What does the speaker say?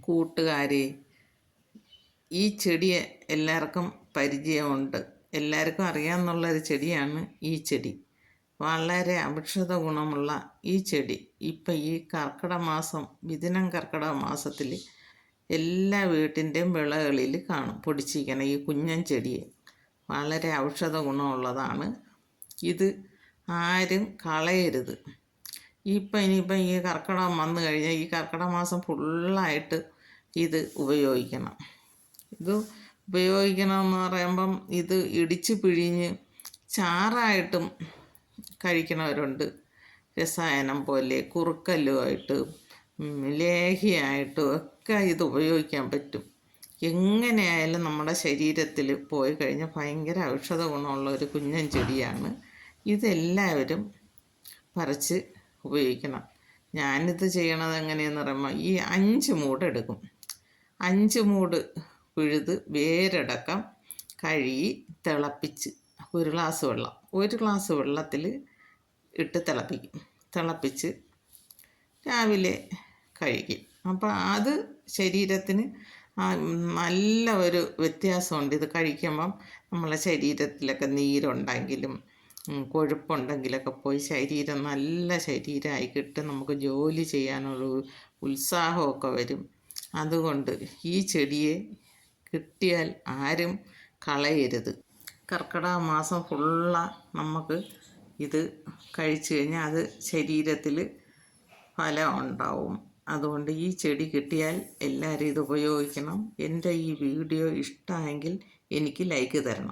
കൂട്ടുകാരെ, ഈ ചെടിയെ എല്ലാവർക്കും പരിചയമുണ്ട്. എല്ലാവർക്കും അറിയാമെന്നുള്ളൊരു ചെടിയാണ് ഈ ചെടി. വളരെ ഔഷധ ഗുണമുള്ള ഈ ചെടി ഇപ്പം ഈ കർക്കിടക മാസം, മിഥുനം കർക്കിടക മാസത്തിൽ എല്ലാ വീട്ടിൻ്റെയും വിളകളിൽ കാണും പൊടിച്ചിരിക്കണം ഈ കുഞ്ഞൻ ചെടിയെ. വളരെ ഔഷധ ഗുണമുള്ളതാണ് ഇത്. ആരും കളയരുത്. ഇനിയിപ്പം ഈ കർക്കിടകം വന്നു കഴിഞ്ഞാൽ ഈ കർക്കിടക മാസം ഫുള്ളായിട്ട് ഇത് ഉപയോഗിക്കണം. ഇത് ഉപയോഗിക്കണമെന്ന് പറയുമ്പം ഇത് ഇടിച്ച് പിഴിഞ്ഞ് ചാറായിട്ടും കഴിക്കണവരുണ്ട്. രസായനം പോലെ കുറുക്കല്ലുമായിട്ട് ലേഹ്യമായിട്ടും ഒക്കെ ഇത് ഉപയോഗിക്കാൻ പറ്റും. എങ്ങനെയായാലും നമ്മുടെ ശരീരത്തിൽ പോയി കഴിഞ്ഞാൽ ഭയങ്കര ഔഷധ ഗുണമുള്ള ഒരു കുഞ്ഞൻ ചെടിയാണ്. ഇതെല്ലാവരും പറിച്ച് ഉപയോഗിക്കണം. ഞാനിത് ചെയ്യണത് എങ്ങനെയെന്ന് പറയുമ്പോൾ ഈ 5 മൂട് എടുക്കും. 5 മൂട് പിഴുത് വേരടക്കം കഴുകി തിളപ്പിച്ച് ഒരു ഗ്ലാസ് വെള്ളത്തിൽ ഇട്ട് തിളപ്പിച്ച് രാവിലെ കഴിക്കും. അപ്പോൾ അത് ശരീരത്തിന് നല്ല ഒരു വ്യത്യാസമുണ്ട്. ഇത് കഴിക്കുമ്പം നമ്മളെ ശരീരത്തിലൊക്കെ നീരുണ്ടെങ്കിലും കൊഴുപ്പുണ്ടെങ്കിലൊക്കെ പോയി ശരീരം നല്ല ശരീരമായി കിട്ടും. നമുക്ക് ജോലി ചെയ്യാനുള്ള ഉത്സാഹമൊക്കെ വരും. അതുകൊണ്ട് ഈ ചെടിയെ കിട്ടിയാൽ ആരും കളയരുത്. കർക്കിടക മാസം നമുക്ക് ഇത് കഴിച്ചു കഴിഞ്ഞാൽ അത് ശരീരത്തിൽ ഫലം ഉണ്ടാവും. അതുകൊണ്ട് ഈ ചെടി കിട്ടിയാൽ എല്ലാവരും ഇത് ഉപയോഗിക്കണം. എൻ്റെ ഈ വീഡിയോ ഇഷ്ടമായെങ്കിൽ എനിക്ക് ലൈക്ക് തരണം.